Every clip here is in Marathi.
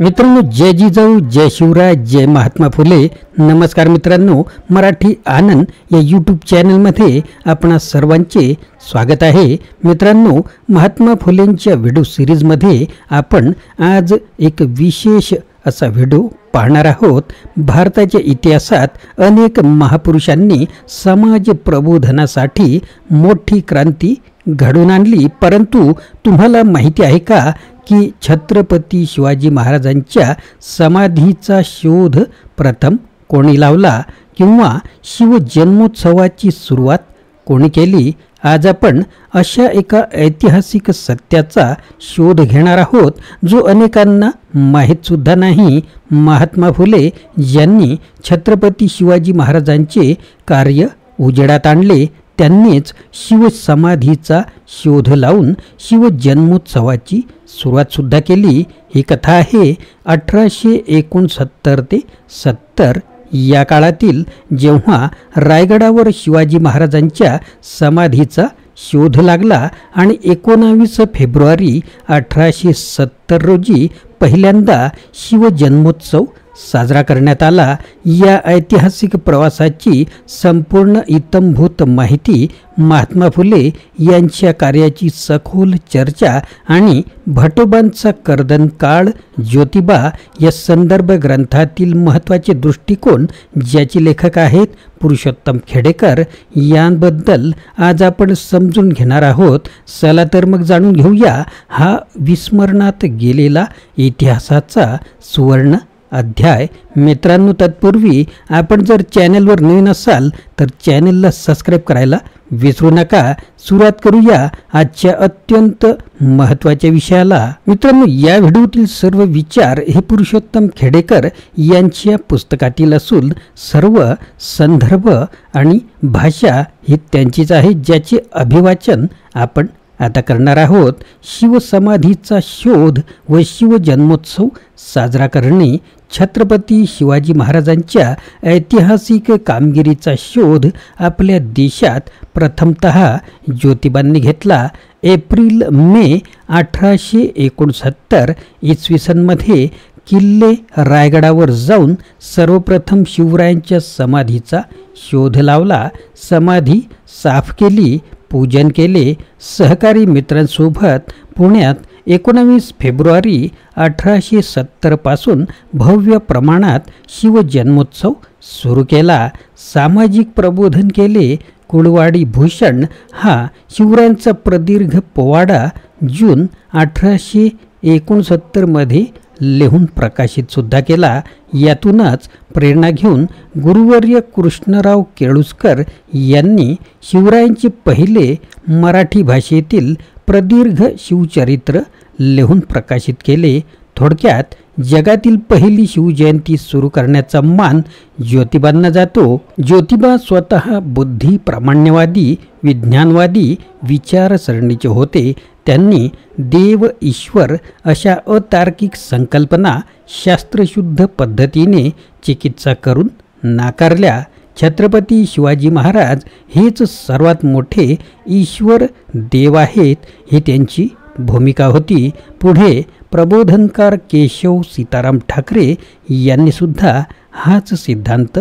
मित्रांनो, जय जिजाऊ, जय शिवराय, जय महात्मा फुले. नमस्कार मित्रांनो, मराठी आनंद या यूट्यूब चॅनलमध्ये आपणा सर्वांचे स्वागत आहे. मित्रांनो, महात्मा फुलेंच्या व्हिडिओ सिरीजमध्ये आपण आज एक विशेष असा व्हिडिओ पाहणार आहोत. भारताच्या इतिहासात अनेक महापुरुषांनी समाज प्रबोधनासाठी मोठी क्रांती घडवून आणली, परंतु तुम्हाला माहिती आहे का की छत्रपती शिवाजी महाराजांच्या समाधीचा शोध प्रथम कोणी लावला किंवा शिवजन्मोत्सवाची सुरुवात कोणी केली? आज आपण अशा एका ऐतिहासिक सत्याचा शोध घेणार आहोत जो अनेकांना माहीत सुद्धा नाही. महात्मा फुले यांनी छत्रपती शिवाजी महाराजांचे कार्य उजेडात आणले. त्यांनीच शिवसमाधीचा शोध लावून शिवजन्मोत्सवाची सुरुवात सुद्धा केली. ही कथा आहे 1869 ते 70 या काळातील, जेव्हा रायगडावर शिवाजी महाराजांच्या समाधीचा शोध लागला आणि 19 फेब्रुवारी 1870 रोजी पहिल्यांदा शिवजन्मोत्सव साजरा करण्यात आला. या ऐतिहासिक प्रवासाची संपूर्ण इत्थंभूत माहिती, महात्मा फुले यांच्या कार्याची सखोल चर्चा आणि भटोबांचा कर्दनकाळ, ज्योतिबा या संदर्भ ग्रंथातील महत्त्वाचे दृष्टिकोन, ज्याचे लेखक आहेत पुरुषोत्तम खेडेकर, यांबद्दल आज आपण समजून घेणार आहोत. चला तर मग जाणून घेऊया हा विस्मरणात गेलेला इतिहासाचा सुवर्ण अध्याय. मित्रांनो, तत्पूर्वी आपण जर चॅनलवर नवीन असाल तर चॅनलला सबस्क्राईब करायला विसरू नका. सुरुवात करूया आजच्या अत्यंत महत्त्वाच्या विषयाला. मित्रांनो, या व्हिडिओतील सर्व विचार हे पुरुषोत्तम खेडेकर यांच्या पुस्तकातील असून सर्व संदर्भ आणि भाषा ही त्यांचीच आहे, ज्याचे अभिवाचन आपण आता करणार आहोत. शिवसमाधीचा शोध व शिवजन्मोत्सव साजरा करणे. छत्रपती शिवाजी महाराजांच्या ऐतिहासिक कामगिरीचा शोध आपल्या देशात प्रथमतः ज्योतिबांनी घेतला. एप्रिल-मे 1869 इसवी सनमध्ये किल्ले रायगडावर जाऊन सर्वप्रथम शिवरायांच्या समाधीचा शोध लावला. समाधी साफ केली, पूजन केले. सहकारी मित्रांसोबत पुण्यात 19 फेब्रुवारी 1870 पासून भव्य प्रमाणात शिवजन्मोत्सव सुरू केला. सामाजिक प्रबोधन केले. कुळवाडी भूषण हा शिवरायांचा प्रदीर्घ पोवाडा जून 1869 मध्ये लिहून प्रकाशित सुद्धा केला. यातूनच प्रेरणा घेऊन गुरुवर्य कृष्णराव केळुस्कर यांनी शिवरायांचे पहिले मराठी भाषेतील प्रदीर्घ शिवचरित्र लिहून प्रकाशित केले. थोडक्यात जगातील पहिली शिवजयंती सुरू करण्याचा मान ज्योतिबांना जातो. ज्योतिबा स्वतः बुद्धी प्रामाण्यवादी, विज्ञानवादी विचारसरणीचे होते. त्यांनी देव, ईश्वर अशा अतार्किक संकल्पना शास्त्रशुद्ध पद्धतीने चिकित्सा करून नाकारल्या. छत्रपती शिवाजी महाराज हेच सर्वात मोठे ईश्वर देव आहेत, ही त्यांची भूमिका होती. पुढे प्रबोधनकार केशव सीताराम ठाकरे यांनी सुद्धा हाच सिद्धांत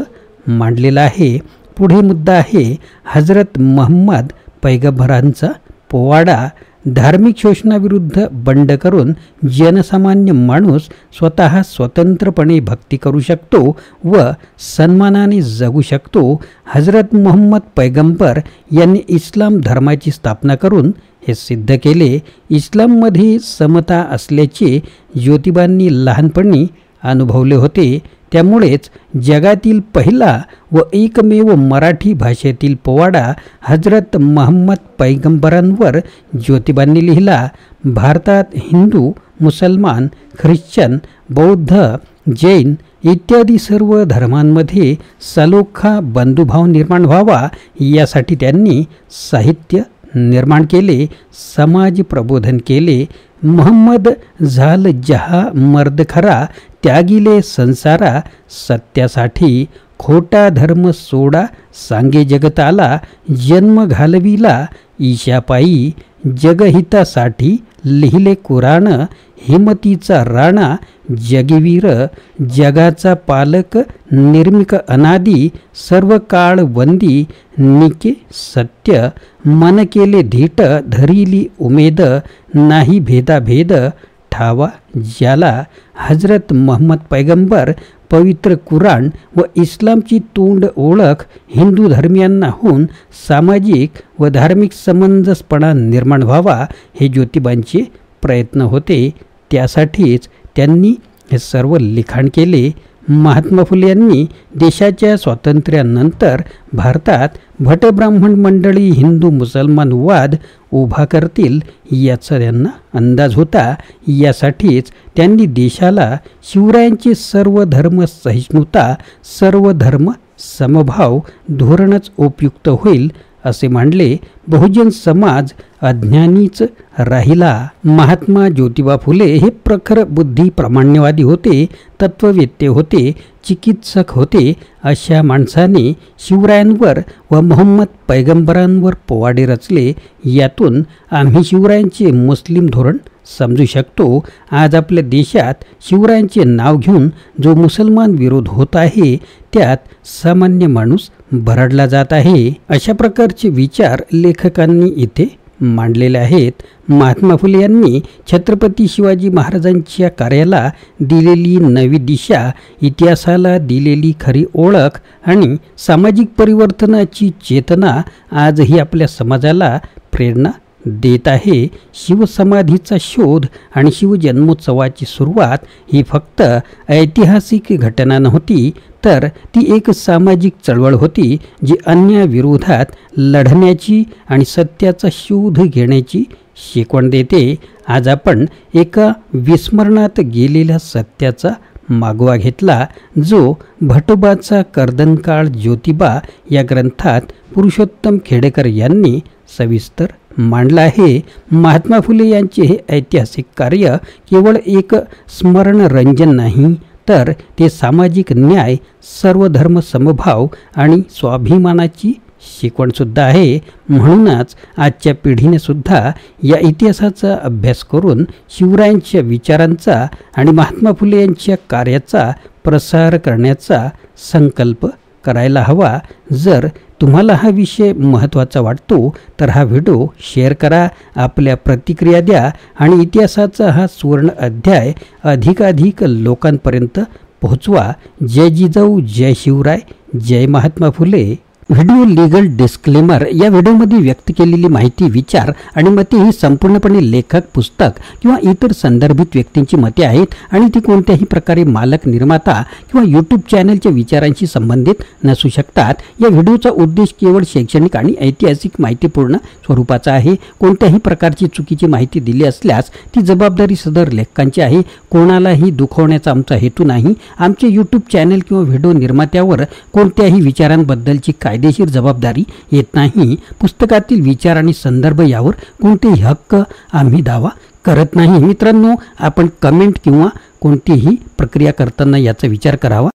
मांडलेला आहे. पुढे मुद्दा आहे हजरत महम्मद पैगंबरांचा पोवाडा. धार्मिक शोषणाविरुद्ध बंड करून जनसामान्य माणूस स्वतः स्वतंत्रपणे भक्ती करू शकतो व सन्मानाने जगू शकतो. हजरत मोहम्मद पैगंबर यांनी इस्लाम धर्माची स्थापना करून हे सिद्ध केले. इस्लाममध्ये समता असल्याचे ज्योतिबांनी लहानपणी अनुभवले होते. त्यामुळेच जगातील पहिला व एकमेव मराठी भाषेतील पोवाडा हजरत महम्मद पैगंबरांवर ज्योतिबांनी लिहिला. भारतात हिंदू, मुसलमान, ख्रिश्चन, बौद्ध, जैन इत्यादी सर्व धर्मांमध्ये सलोखा बंधुभाव निर्माण व्हावा यासाठी त्यांनी साहित्य निर्माण केले, समाज प्रबोधन केले. मोहम्मद झाल जहा मर्द खरा, त्यागिले संसारा सत्यासाठी. खोटा धर्म सोडा सांगे जगताला, जन्म घालविला ईशापायी. जगहितासाठी लिहिले कुराण, हिमतीचा राणा जगवीर, जगाचा पालक निर्मिक अनादी, सर्व काळ वंदी निके सत्य, मन केले धीट धरिली उमेद, नाही भेदाभेद ठावा ज्याला, हजरत मोहम्मद पैगंबर, पवित्र कुराण व इस्लामची तोंड ओळख हिंदू धर्मियांना होऊन सामाजिक व धार्मिक समंजसपणा निर्माण व्हावा हे ज्योतिबांचे प्रयत्न होते. त्यासाठीच त्यांनी हे सर्व लिखाण केले. महात्मा फुले यांनी देशाच्या स्वातंत्र्यानंतर भारतात भटब्राह्मण मंडळी हिंदू मुसलमान वाद उभा करतील याचा त्यांना अंदाज होता. यासाठीच त्यांनी देशाला शिवरायांचे सर्व धर्म सहिष्णुता, सर्व धर्म समभाव धोरणच उपयुक्त होईल असे मांडले. बहुजन समाज अज्ञानीच राहिला. महात्मा ज्योतिबा फुले हे प्रखर बुद्धी प्रामाण्यवादी होते, तत्ववेत्ते होते, चिकित्सक होते. अशा माणसाने शिवरायांवर व मोहम्मद पैगंबरांवर पोवाडे रचले. यातून आम्ही शिवरायांचे मुस्लिम धोरण समजू शकतो. आज आपल्या देशात शिवरायांचे नाव घेऊन जो मुसलमान विरोध होत आहे त्यात सामान्य माणूस भरडला जात आहे. अशा प्रकारचे विचार लेखकांनी इथे मांडलेले आहेत. महात्मा फुले यांनी छत्रपती शिवाजी महाराजांच्या कार्याला दिलेली नवी दिशा, इतिहासाला दिलेली खरी ओळख आणि सामाजिक परिवर्तनाची चेतना आजही आपल्या समाजाला प्रेरणा देत आहे. शिवसमाधीचा शोध आणि शिवजन्मोत्सवाची सुरुवात ही फक्त ऐतिहासिक घटना नव्हती, तर ती एक सामाजिक चळवळ होती जी अन्यायाविरोधात लढण्याची आणि सत्याचा शोध घेण्याची शिकवण देते. आज आपण एका विस्मरणात गेलेल्या सत्याचा मागोवा घेतला, जो भटोबाचा कर्दनकाळ ज्योतिबा या ग्रंथात पुरुषोत्तम खेडेकर यांनी सविस्तर मांडला आहे. महात्मा फुले यांचे हे ऐतिहासिक कार्य केवळ एक स्मरणरंजन नाही, तर ते सामाजिक न्याय, सर्वधर्म समभाव आणि स्वाभिमानाची शिकवणसुद्धा आहे. म्हणूनच आजच्या पिढीने सुद्धा या इतिहासाचा अभ्यास करून शिवरायांच्या विचारांचा आणि महात्मा फुले यांच्या कार्याचा प्रसार करण्याचा संकल्प करायला हवा. जर तुम्हाला हा विषय महत्त्वाचा वाटतो तर हा व्हिडिओ शेअर करा, आपल्या प्रतिक्रिया द्या आणि इतिहासाचा हा सुवर्ण अध्याय अधिकाधिक लोकांपर्यंत पोहोचवा. जय जिजाऊ, जय शिवराय, जय Mahatma Phule. Video legal disclaimer. या व्हिडिओमध्ये व्यक्त केलेली माहिती, विचार आणि मते ही संपूर्णपणे लेखक, पुस्तक किंवा इतर संदर्भित व्यक्तींची मते आहेत आणि ती कोणत्याही प्रकारे मालक, निर्माता किंवा यूट्यूब चॅनलच्या विचारांशी संबंधित नसू शकतात. या व्हिडिओचा उद्देश केवळ शैक्षणिक आणि ऐतिहासिक माहितीपूर्ण स्वरूपाचा आहे. कोणत्याही प्रकारची चुकीची माहिती दिली असल्यास ती जबाबदारी सदर लेखकांची आहे. कोणालाही दुखवण्याचा आमचा हेतू नाही. आमचे यूट्यूब चॅनल किंवा व्हिडिओ निर्मात्यावर कोणत्याही विचारांबद्दलची कायदेशीर जबाबदारी येत नाही. पुस्तकातील विचार आणि संदर्भ यावर कोणतेही हक्क आम्ही दावा करत नाही. मित्रांनो, आपण कमेंट किंवा कोणतीही प्रक्रिया करताना याचा विचार करावा.